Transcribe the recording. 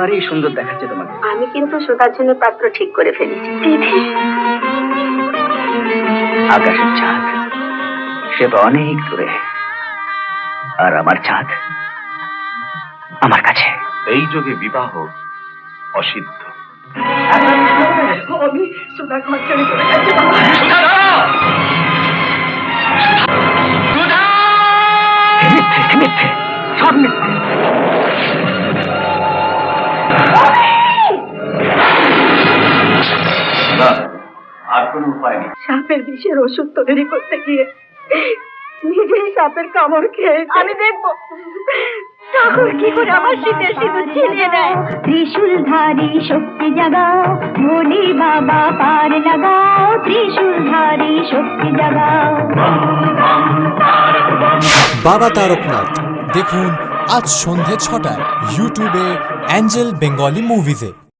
ভারী সুন্দর দেখাচ্ছে তোমাকে। আমি কিন্তু সুধার জন্য পাত্র ঠিক করে ফেলেছি। আকাশের চাঁদ সে তো অনেক দূরে, আর আমার চাঁদ আমার কাছে। এই যুগে বিবাহ অসিদ্ধ। আমি সুধা ঘর ছেড়ে চলে যাচ্ছি বাবা। মিথ্যে মিথ্যে সব মিথ্যে। আর কোন উপায় নেই। সাপের বিষের ওষুধ তৈরি করতে গিয়ে নিজেই সাপের কামড় খেয়ে আমি দেখবো ঠাকুর কি করে আমার শীতের সিঁদুর ছিনিয়ে নেয়। ত্রিশূলধারী শক্তি জাগাও, ভোলে বাবা পার লাগাও, ত্রিশূলধারী শক্তি জাগাও। বাবা তারকনাথ দেখুন আজ সন্ধে ৬টায় ইউটিউবে অ্যাঞ্জেল বেঙ্গলি মুভিজে।